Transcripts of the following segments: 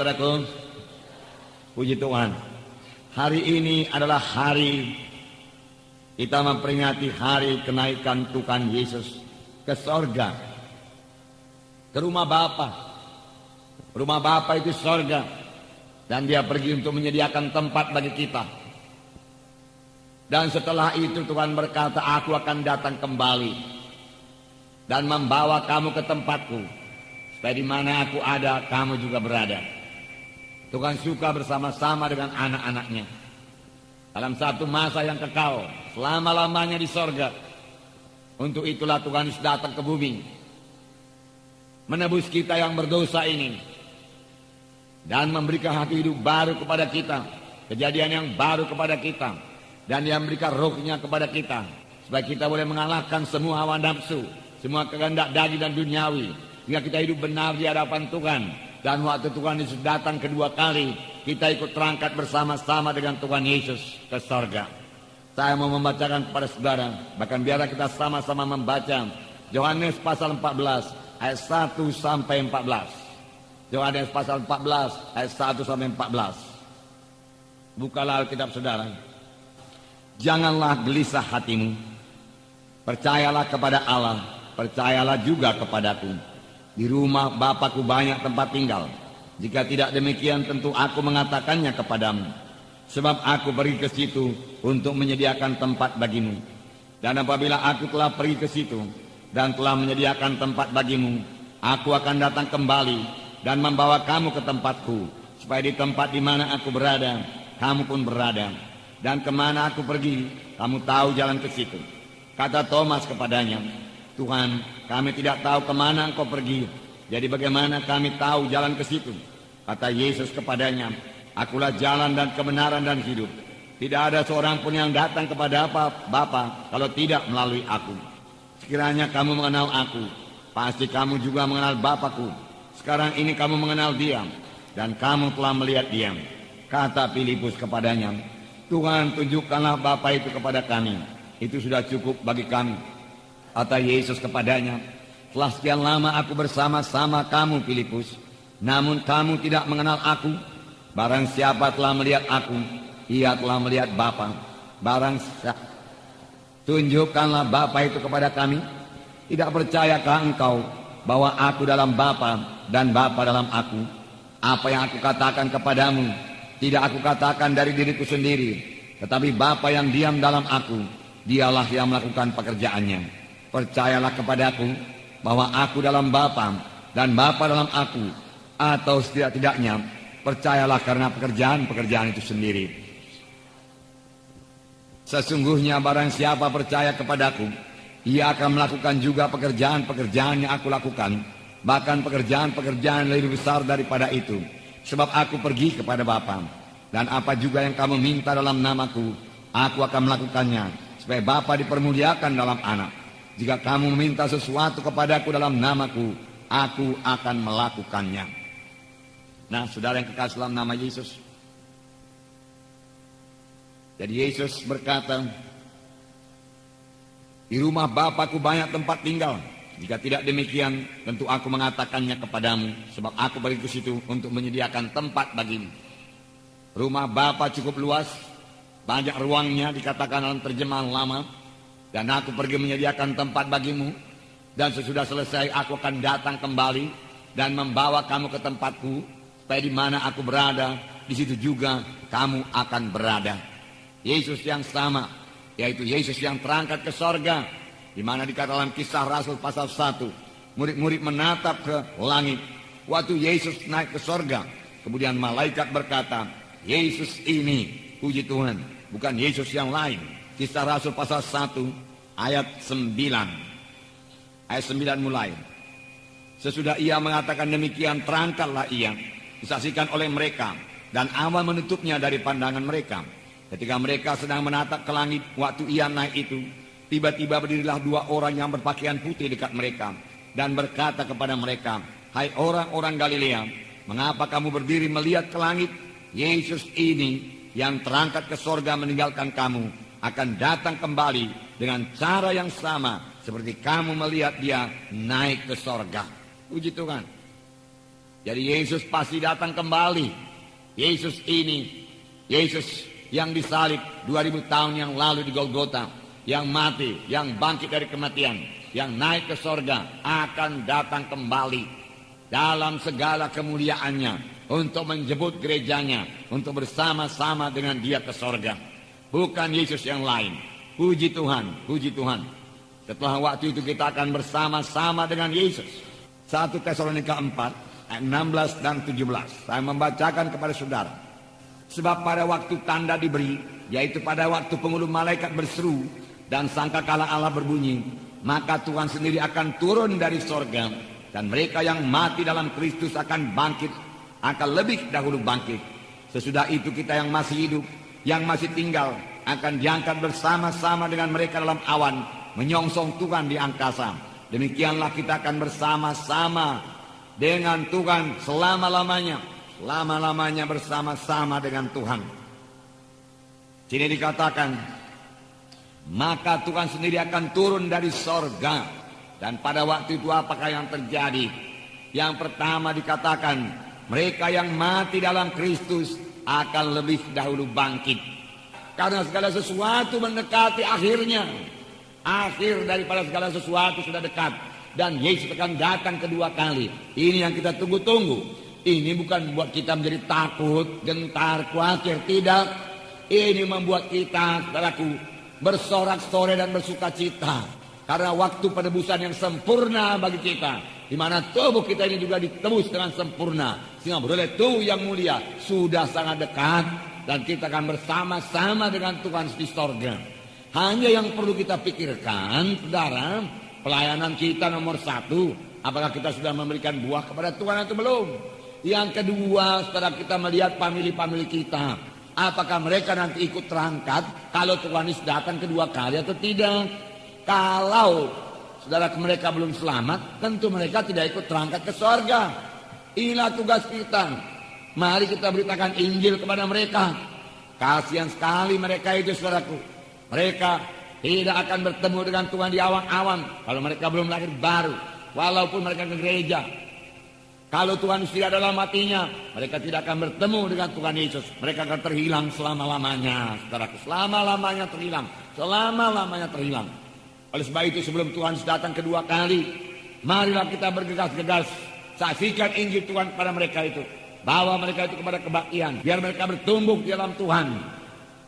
saudaraku? Puji Tuhan. Hari ini adalah hari kita memperingati hari kenaikan Tuhan Yesus ke sorga, ke rumah Bapa. Rumah Bapa itu sorga, dan dia pergi untuk menyediakan tempat bagi kita. Dan setelah itu Tuhan berkata, aku akan datang kembali dan membawa kamu ke tempatku, supaya di mana aku ada, kamu juga berada. Tuhan suka bersama-sama dengan anak-anaknya dalam satu masa yang kekal, selama-lamanya di sorga. Untuk itulah Tuhan Yesus datang ke bumi, menebus kita yang berdosa ini, dan memberikan hati hidup baru kepada kita, kejadian yang baru kepada kita, dan dia memberikan rohnya kepada kita, supaya kita boleh mengalahkan semua hawa nafsu, semua kehendak daging dan duniawi, hingga kita hidup benar di hadapan Tuhan. Dan waktu Tuhan Yesus datang kedua kali, kita ikut terangkat bersama-sama dengan Tuhan Yesus ke sorga. Saya mau membacakan kepada saudara, bahkan biarlah kita sama-sama membaca Yohanes pasal 14 ayat 1 sampai 14. Yohanes pasal 14 ayat 1 sampai 14. Bukalah Alkitab saudara. Janganlah gelisah hatimu, percayalah kepada Allah, percayalah juga kepadaku. Di rumah Bapakku banyak tempat tinggal. Jika tidak demikian, tentu aku mengatakannya kepadamu. Sebab aku pergi ke situ untuk menyediakan tempat bagimu. Dan apabila aku telah pergi ke situ dan telah menyediakan tempat bagimu, aku akan datang kembali dan membawa kamu ke tempatku, supaya di tempat di mana aku berada, kamu pun berada. Dan kemana aku pergi, kamu tahu jalan ke situ. Kata Thomas kepadanya, Tuhan, kami tidak tahu kemana engkau pergi, jadi bagaimana kami tahu jalan ke situ? Kata Yesus kepadanya, akulah jalan dan kebenaran dan hidup. Tidak ada seorang pun yang datang kepada Bapa kalau tidak melalui aku. Sekiranya kamu mengenal aku, pasti kamu juga mengenal Bapakku. Sekarang ini kamu mengenal dia, dan kamu telah melihat dia. Kata Filipus kepadanya, Tuhan, tunjukkanlah Bapa itu kepada kami, itu sudah cukup bagi kami. Kata Yesus kepadanya, telah sekian lama aku bersama-sama kamu, Filipus, namun kamu tidak mengenal aku. Barang siapa telah melihat aku, ia telah melihat Bapa. Tunjukkanlah Bapa itu kepada kami. Tidak percayakah engkau bahwa aku dalam Bapa dan Bapa dalam aku? Apa yang aku katakan kepadamu, tidak aku katakan dari diriku sendiri, tetapi Bapa yang diam dalam aku, dialah yang melakukan pekerjaannya. Percayalah kepadaku bahwa aku dalam Bapa dan Bapa dalam aku, atau setidak-tidaknya percayalah karena pekerjaan-pekerjaan itu sendiri. Sesungguhnya barang siapa percaya kepadaku, ia akan melakukan juga pekerjaan-pekerjaan yang aku lakukan, bahkan pekerjaan-pekerjaan lebih besar daripada itu. Sebab aku pergi kepada Bapa, dan apa juga yang kamu minta dalam namaku, aku akan melakukannya, supaya Bapa dipermuliakan dalam Anak. Jika kamu meminta sesuatu kepadaku dalam namaku, aku akan melakukannya. Nah, saudara yang kekasih dalam nama Yesus. Jadi Yesus berkata, di rumah Bapakku banyak tempat tinggal. Jika tidak demikian, tentu aku mengatakannya kepadamu, sebab aku pergi ke situ untuk menyediakan tempat bagimu. Rumah Bapa cukup luas, banyak ruangnya, dikatakan dalam terjemahan lama. Dan aku pergi menyediakan tempat bagimu, dan sesudah selesai aku akan datang kembali dan membawa kamu ke tempatku, supaya di mana aku berada, di situ juga kamu akan berada. Yesus yang sama, yaitu Yesus yang terangkat ke sorga, di mana dikatakan dalam Kisah Rasul pasal 1, murid-murid menatap ke langit. Waktu Yesus naik ke sorga, kemudian malaikat berkata, Yesus ini, puji Tuhan, bukan Yesus yang lain. Kisah Rasul pasal 1 ayat 9. Ayat 9 mulai. Sesudah ia mengatakan demikian, terangkatlah ia, disaksikan oleh mereka, dan awan menutupnya dari pandangan mereka. Ketika mereka sedang menatap ke langit, waktu ia naik itu, tiba-tiba berdirilah dua orang yang berpakaian putih dekat mereka, dan berkata kepada mereka, hai orang-orang Galilea, mengapa kamu berdiri melihat ke langit? Yesus ini yang terangkat ke sorga meninggalkan kamu, akan datang kembali dengan cara yang sama seperti kamu melihat dia naik ke sorga. Puji Tuhan. Jadi Yesus pasti datang kembali. Yesus ini, Yesus yang disalib 2000 tahun yang lalu di Golgota, yang mati, yang bangkit dari kematian, yang naik ke sorga, akan datang kembali dalam segala kemuliaannya untuk menjemput gerejanya, untuk bersama-sama dengan dia ke sorga. Bukan Yesus yang lain. Puji Tuhan, puji Tuhan. Setelah waktu itu kita akan bersama-sama dengan Yesus. 1 Tesalonika 4, ayat 16 dan 17. Saya membacakan kepada saudara. Sebab pada waktu tanda diberi, yaitu pada waktu penghulu malaikat berseru dan sangkakala Allah berbunyi, maka Tuhan sendiri akan turun dari sorga, dan mereka yang mati dalam Kristus akan bangkit, akan lebih dahulu bangkit. Sesudah itu kita yang masih hidup, yang masih tinggal, akan diangkat bersama-sama dengan mereka dalam awan, menyongsong Tuhan di angkasa. Demikianlah kita akan bersama-sama dengan Tuhan selama-lamanya. Selama-lamanya bersama-sama dengan Tuhan. Sini dikatakan, maka Tuhan sendiri akan turun dari sorga. Dan pada waktu itu apakah yang terjadi? Yang pertama dikatakan, mereka yang mati dalam Kristus akan lebih dahulu bangkit. Karena segala sesuatu mendekati akhirnya. Akhir daripada segala sesuatu sudah dekat. Dan Yesus akan datang kedua kali. Ini yang kita tunggu-tunggu. Ini bukan membuat kita menjadi takut, gentar, khawatir. Tidak. Ini membuat kita, saudaraku, bersorak-sorai dan bersuka cita. Karena waktu penebusan yang sempurna bagi kita. Di mana tubuh kita ini juga ditebus dengan sempurna. Sehingga beroleh tubuh yang mulia. Sudah sangat dekat. Dan kita akan bersama-sama dengan Tuhan di sorga. Hanya yang perlu kita pikirkan, saudara, pelayanan kita nomor 1. Apakah kita sudah memberikan buah kepada Tuhan atau belum? Yang kedua, saudara, kita melihat famili-famili kita. Apakah mereka nanti ikut terangkat kalau Tuhan Yesus datang kedua kali atau tidak? Kalau saudara mereka belum selamat, tentu mereka tidak ikut terangkat ke sorga. Inilah tugas kita. Mari kita beritakan Injil kepada mereka. Kasihan sekali mereka itu, saudaraku. Mereka tidak akan bertemu dengan Tuhan di awan-awan kalau mereka belum lahir baru. Walaupun mereka ke gereja. Kalau Tuhan tidak dalam hatinya, mereka tidak akan bertemu dengan Tuhan Yesus. Mereka akan terhilang selama-lamanya, saudaraku. Selama-lamanya terhilang. Selama-lamanya terhilang. Oleh sebab itu sebelum Tuhan datang kedua kali, marilah kita bergegas-gegas saksikan Injil Tuhan kepada mereka itu. Bawa mereka itu kepada kebaktian. Biar mereka bertumbuh di dalam Tuhan.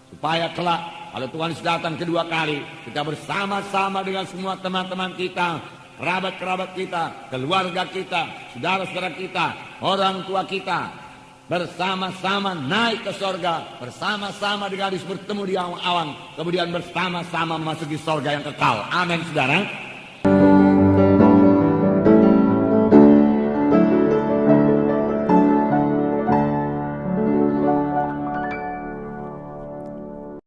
Supaya kelak kalau Tuhan datang kedua kali, kita bersama-sama dengan semua teman-teman kita, kerabat-kerabat kita, keluarga kita, saudara-saudara kita, orang tua kita, bersama-sama naik ke sorga, bersama-sama dengan Yesus bertemu di awan-awan, kemudian bersama-sama memasuki sorga yang kekal. Amin, saudara.